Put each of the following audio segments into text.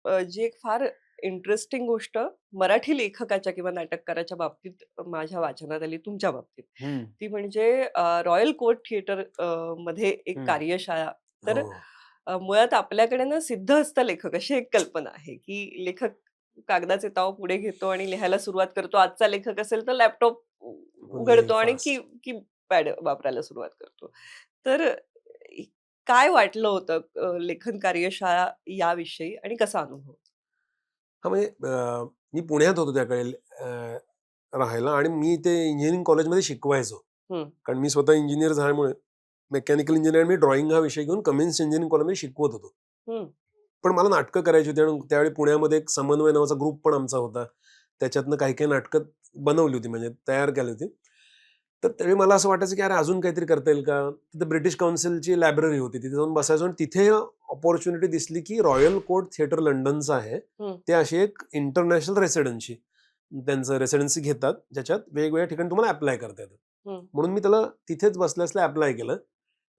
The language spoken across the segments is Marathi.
जी एक फार इंटरेस्टिंग गोष्ट मराठी लेखकाच्या किंवा नाटककाराच्या बाबतीत माझ्या वाचनात आली तुमच्या बाबतीत. हं, ती म्हणजे रॉयल कोर्ट थिएटर मध्ये एक हं. कार्यशाळा. तर हो. मुळात आपल्याकडे ना सिद्धहस्त लेखक अशी एक कल्पना आहे, की लेखक कागदाचे ताव पुढे घेतो आणि लिहायला सुरुवात करतो. आजचा लेखक असेल तर लॅपटॉप फुल्ली उघडतो आणि फास्ट. कीपॅड वापरायला सुरुवात करतो. तर काय वाटलं होतं लेखन कार्यशाळा याविषयी आणि कसा अनुभव? हां, म्हणजे मी पुण्यात होतो त्याकडे राहायला आणि मी ते इंजिनिअरिंग कॉलेजमध्ये शिकवायचो. हं, कारण मी स्वतः इंजिनिअर झाल्यामुळे मेकॅनिकल इंजिनिअर मी ड्रॉइंग हा विषय घेऊन कमिन्स इंजिनिअरिंग कॉलेजमध्ये शिकवत होतो. हं. पण मला नाटकं करायची होती आणि त्यावेळी पुण्यामध्ये एक समन्वय नावाचा ग्रुप पण आमचा होता. त्याच्यातनं काही-काही नाटकं बनवली होती म्हणजे तयार केली होती. तर त्यावेळी मला असं वाटायचं की अरे अजून काहीतरी करता येईल का? तिथे ब्रिटिश काउन्सिलची लायब्ररी होती. तिथे जाऊन बसायचो आणि तिथे अपॉर्च्युनिटी दिसली की रॉयल कोर्ट थिएटर लंडनचं आहे. हं, ते अशी एक इंटरनॅशनल रेसिडेन्सी त्यांचं रेसिडेन्सी घेतात, ज्याच्यात वेगवेगळ्या ठिकाणी तुम्हाला ॲप्लाय करता येतं. हं, म्हणून मी त्याला तिथेच बसल्या-बसल्या ॲप्लाय केलं.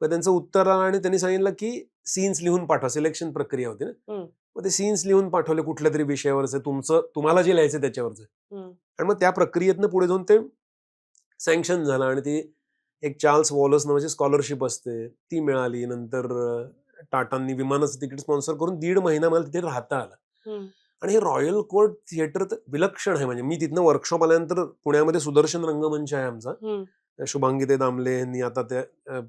मग त्यांचं उत्तर आलं आणि त्यांनी सांगितलं की सीन्स लिहून पाठवा. सिलेक्शन प्रक्रिया होती ना. हं, मग ते सीन्स लिहून पाठवले कुठल्यातरी विषयावरचे तुम्हाला जे लिहायचं त्याच्यावरचं. हं, आणि मग त्या प्रक्रियेतनं पुढे जाऊन ते सँक्शन झालं आणि ती एक चार्ल्स वॉलस नावाची स्कॉलरशिप असते, ती मिळाली. नंतर टाटांनी विमानाचं तिकीट स्पॉन्सर करून 1.5 महिना मला तिथे राहता आलं. हं, आणि हे रॉयल कोर्ट थिएटर तर विलक्षण आहे. म्हणजे मी तिथनं वर्कशॉप आल्यानंतर पुण्यामध्ये सुदर्शन रंगमंच आहे आमचा. हं. शुभांगी दामले यांनी आता ते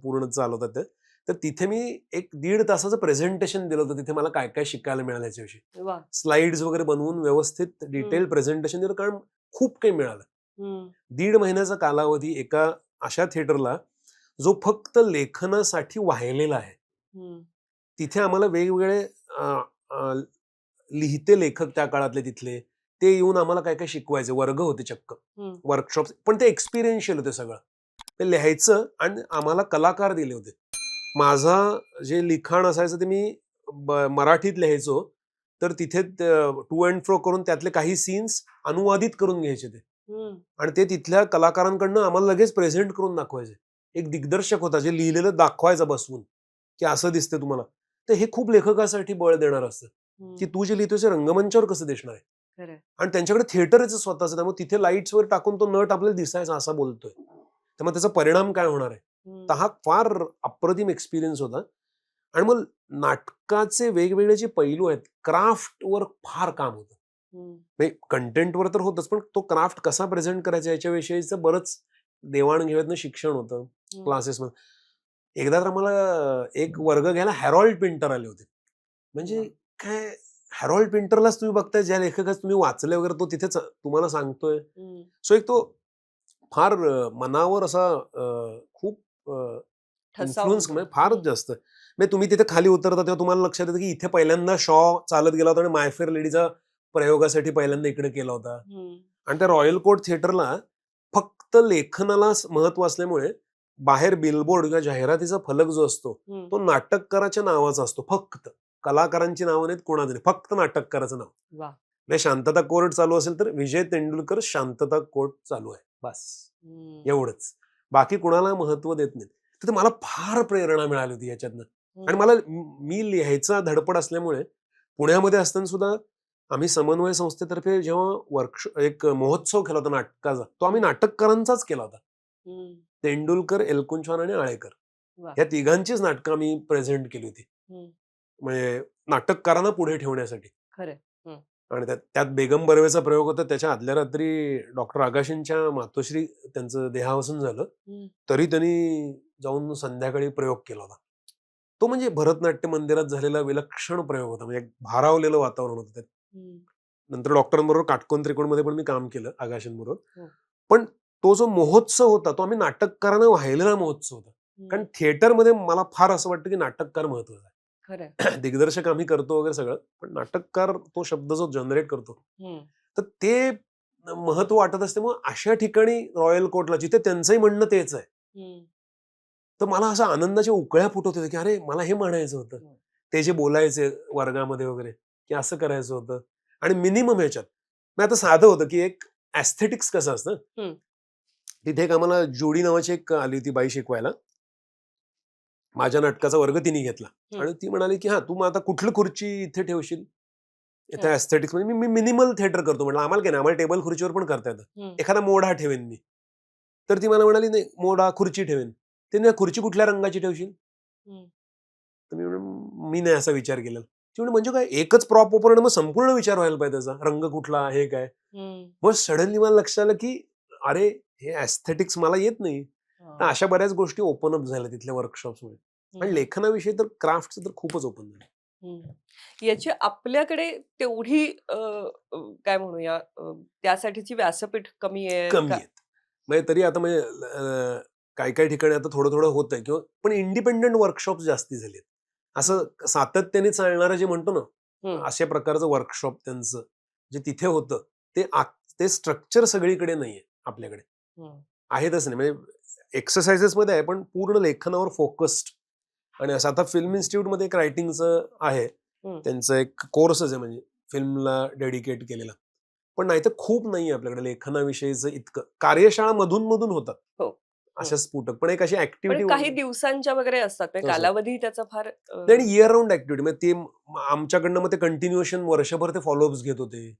पूर्ण चालवतात ते. तर तिथे मी एक 1.5 तासाचं प्रेझेंटेशन दिलं होतं. तिथे मला काय-काय शिकायला मिळालं याच्याविषयी. वाह! स्लाइड्स वगैरे बनवून व्यवस्थित हं, डिटेल प्रेझेंटेशन दिलं कारण खूप काही मिळालं. हं, 1.5 महिन्याचा कालावधी एका अशा थिएटरला, जो फक्त लेखनासाठी वाहिलेला आहे. हं, तिथे आम्हाला वेगवेगळे अ, अ, लिहिते लेखक त्या काळातले तिथले, ते येऊन आम्हाला काय-काय शिकवायचे. वर्ग होते चक्क. हं. वर्कशॉप्स पण ते एक्सपिरियन्शियल होते सगळं. ते लिहायचं आणि आम्हाला कलाकार दिले होते. माझं जे लिखाण असायचं ते मी मराठीत लिहायचो. तर तिथे टू अँड फ्रो करून त्यातले काही सीन्स अनुवादित करून घ्यायचे ते. हं, आणि ते तिथल्या कलाकारांकडनं आम्हाला लगेच प्रेझेंट करून दाखवायचे. एक दिग्दर्शक होता जे लिहिलेलं दाखवायचा बसवून, की असं दिसतंय तुम्हाला. तर हे खूप लेखकासाठी बळ देणारं असतं, की हं. तू जे लिहितोयस ते रंगमंचावर कसं दिसणार आहे? खरं आहे. आणि त्यांच्याकडे थिएटरचं स्वतःचं त्यामुळे तिथे लाईट्स वर टाकून तो नट आपल्याला दिसायचा असा बोलतोय. त्यामुळे त्याचा परिणाम काय होणार आहे? तर हं, हा फार अप्रतिम एक्सपिरियन्स होता. आणि मग नाटकाचे वेगवेगळे जे पैलू आहेत, क्राफ्टवर फार काम होतं. हं, म्हणजे कंटेंटवर तर होतच, पण तो क्राफ्ट कसा प्रेझेंट करायचा याच्याविषयीचं बरंच देवाण-घेवाणचं शिक्षण होतं हं. क्लासेसमध्ये. एकदा तर आम्हाला एक वर्ग घ्यायला हॅरॉल्ड पिंटर आले होते. म्हणजे वाह! काय हॅरॉल्ड पिंटरलाच तुम्ही बघताय, ज्या लेखकाचं तुम्ही वाचलंय वगैरे तो तिथेच तुम्हाला सांगतोय. हं. सो एक तो फार मनावर असा खूप ठसा इन्फ्लुअन्स उमटवतो. म्हणजे फारच हं, जास्त. म्हणजे तुम्ही तिथे खाली उतरता तेव्हा तुम्हाला लक्षात येतं, की इथे पहिल्यांदा शॉ चालत गेला होता आणि माय फेअर लेडीचा प्रयोगासाठी पहिल्यांदा इकडे केला होता. हं, आणि त्या रॉयल कोर्ट थिएटरला फक्त लेखनाला महत्त्व असल्यामुळे बाहेर बिलबोर्ड किंवा जाहिरातीचा फलक जो असतो, हं. तो नाटककाराच्या नावाचा असतो फक्त. कलाकारांची नावं नाहीत, कोणाचं नाही. फक्त नाटककाराचं नाव. वाह! म्हणजे शांतता कोर्ट चालू असेल तर विजय तेंडुलकर शांतता कोर्ट चालू आहे. बस. हं, एवढंच. बाकी कुणाला महत्त्व देत नाहीत. तर मला फार प्रेरणा मिळाली होती याच्यातनं. आणि हं, मला मी लिहायचा धडपड असल्यामुळे पुण्यामध्ये असताना सुद्धा आम्ही समन्वय संस्थेतर्फे जेव्हा एक महोत्सव केला होता नाटकाचा, तो आम्ही हं, नाटककारांचाच केला होता. हं. तेंडुलकर, एलकुंचवार आणि आळेकर. वाह! या तिघांचीच नाटकं आम्ही प्रेझेंट केली होती. हं. म्हणजे नाटककारांना पुढे ठेवण्यासाठी. खरं आहे. हं, आणि त्यात त्यात बेगम बर्वेचा प्रयोग होता. त्याच्या आदल्या रात्री डॉक्टर आगाशींच्या मातोश्री त्यांचं देहावसन झालं. हं, तरी त्यांनी जाऊन संध्याकाळी प्रयोग केला होता. तो म्हणजे भरतनाट्य मंदिरात झालेला विलक्षण प्रयोग होता. म्हणजे एक भारावलेलं वातावरण होतं त्यात. हं. नंतर डॉक्टरांबरोबर काटकोन त्रिकोणमध्ये पण मी काम केलं आगाशींबरोबर. हो. पण तो जो महोत्सव होता, तो आम्ही नाटककारांना वाहिलेला महोत्सव होता. कारण हं. थिएटरमध्ये मला फार असं वाटतं, की नाटककार महत्त्वाचा आहे. खरं आहे. दिग्दर्शक आम्ही करतो वगैरे सगळं, पण नाटककार तो शब्द जो जनरेट करतो, हं, तर ते महत्त्व वाटत असते. मग अशा ठिकाणी रॉयल कोर्टला जिथे त्यांचंही म्हणणं तेच आहे. हं, तर मला असं आनंदाच्या उकळ्या फुटत होत्या, की अरे मला हे म्हणायचं होतं. हं, ते जे बोलायचे वर्गामध्ये वगैरे, की असं करायचं होतं आणि मिनिमम ह्याच्यात. मग आता साधं होतं, की एक एस्थेटिक्स कसं असतं, हं, तिथे एक आम्हाला जोडी नावाची एक आली होती बाई शिकवायला. माझ्या नाटकाचा वर्ग तिने घेतला हं, आणि ती म्हणाली, की "हां, तू मग आता कुठली खुर्ची इथे ठेवशील?" त्या एस्थेटिक्स म्हणजे मी मिनिमल थिएटर करतो. म्हटलं आम्हाला काय नाही, आम्हाला टेबल खुर्चीवर पण करता येतं. एखादा मोडा ठेवेन मी. तर ती मला म्हणाली, नाही मोडा खुर्ची ठेवेन. ते नाही, खुर्ची कुठल्या रंगाची ठेवशील? तर मी म्हणलं, मी नाही असा विचार केला. ती म्हणजे म्हणजे काय एकच प्रॉप ओपन मग संपूर्ण विचार व्हायला पाहिजे त्याचा, रंग कुठला, हे काय. मग सडनली मला लक्षात आलं की अरे हे एस्थेटिक्स मला येत नाही. तर अशा बऱ्याच गोष्टी ओपन अप झाल्या तिथल्या वर्कशॉप्समुळे. आणि लेखनाविषयी तर क्राफ्टचं तर खूपच ओपन झालं. याची आपल्याकडे तेवढी काय म्हणूया त्यासाठीची व्यासपीठ कमी आहे कमी का? आहेत. म्हणजे तरी आता म्हणजे काही काही ठिकाणी आता थोडं थोडं होतंय किंवा पण इंडिपेंडंट वर्कशॉप जास्ती झालेत. असं सातत्याने चालणारं जे म्हणतो ना, अशा प्रकारचं वर्कशॉप त्यांचं जे तिथे होतं ते स्ट्रक्चर सगळीकडे नाहीये आपल्याकडे. आहेतच नाही म्हणजे एक्सरसाइजेस मध्ये आहे पण पूर्ण लेखनावर फोकस्ड. आणि असं आता फिल्म इन्स्टिट्यूटमध्ये एक रायटिंगचं आहे. त्यांचं एक कोर्सच आहे म्हणजे फिल्मला डेडिकेट केलेला. पण नाही तर खूप नाही आपल्याकडे लेखनाविषयीचं इतकं. कार्यशाळा मधून मधून होतात हो. अशा स्फुटक, पण एक अशी पण ऍक्टिव्हिटी काही दिवसांच्या वगैरे असतात म्हणजे कालावधी त्याचा फार नाही इयर राऊंड ऍक्टिव्हिटी म्हणजे ते आमच्याकडनं मग ते कंटिन्युएशन वर्षभर ते फॉलोअप्स घेत होते.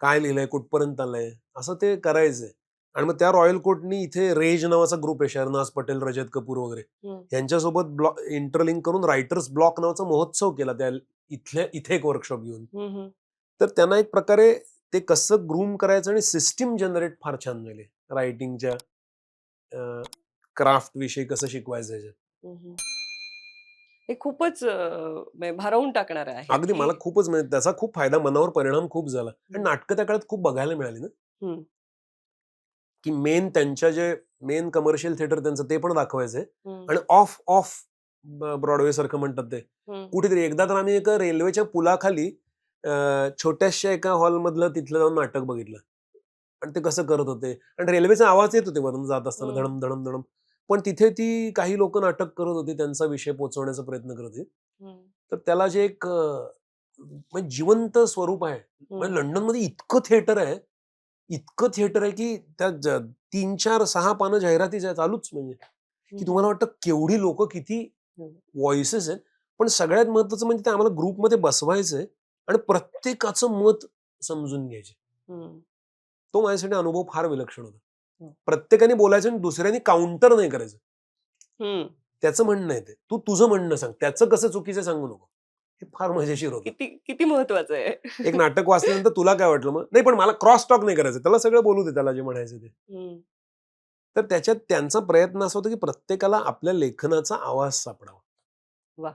काय लिहिलंय, कुठपर्यंत आलंय, असं ते करायचंय. आणि मग त्या रॉयल कोर्टनी इथे रेज नावाचा ग्रुप आहे, शहनाज पटेल, रजत कपूर वगैरे यांच्यासोबत इंटरलिंक करून रायटर्स ब्लॉक नावाचा महोत्सव केला त्या इथे एक वर्कशॉप घेऊन. तर त्यांना एक प्रकारे ते कसं ग्रूम करायचं आणि सिस्टीम जनरेट फार छान झाले रायटिंगच्या क्राफ्ट विषयी कसं शिकवायचं याच्यात. हे खूपच म्हणजे भारावून टाकणार आहे अगदी मला खूपच म्हणजे त्याचा खूप फायदा, मनावर परिणाम खूप झाला. आणि नाटकं त्या काळात खूप बघायला मिळाली ना, की त्यांच्या जे मेन कमर्शियल थिएटर त्यांचं ते पण दाखवायचंय आणि ऑफ ब्रॉडवे सारखं म्हणतात ते कुठेतरी. एकदा तर आम्ही एका रेल्वेच्या पुलाखाली छोट्याशा एका हॉल मधलं तिथलं जाऊन नाटक बघितलं. आणि ते कसं करत होते आणि रेल्वेचा आवाज येत होते वरून जात असताना धडम धडम धडम. पण तिथे ती काही लोक नाटक करत होती, त्यांचा विषय पोहोचवण्याचा प्रयत्न करत होती. तर त्याला जे एक म्हणजे जिवंत स्वरूप आहे. म्हणजे लंडनमध्ये इतकं थिएटर आहे की त्या 3-4-6 पानं जाहिरातीच आहे चालूच. म्हणजे की तुम्हाला वाटतं केवढी लोक, किती व्हॉइसेस आहेत. पण सगळ्यात महत्वाचं म्हणजे ते आम्हाला ग्रुपमध्ये बसवायचंय आणि प्रत्येकाचं मत समजून घ्यायचे. तो माझ्यासाठी अनुभव फार विलक्षण होता. प्रत्येकाने बोलायचं आणि दुसऱ्याने काउंटर नाही करायचं. त्याचं म्हणणं आहे ते, तू तुझं म्हणणं सांग, त्याचं कसं चुकीचं सांगू नको. हे फार मजेशीर होतं. किती महत्वाचं आहे. एक नाटक वाचल्यानंतर तुला काय वाटलं मग, नाही पण मला क्रॉस टॉक नाही करायचं, त्याला सगळं बोलू दे, त्याला जे म्हणायचं ते. तर त्याच्यात त्यांचा प्रयत्न असा होता की प्रत्येकाला आपल्या लेखनाचा आवाज सापडावा.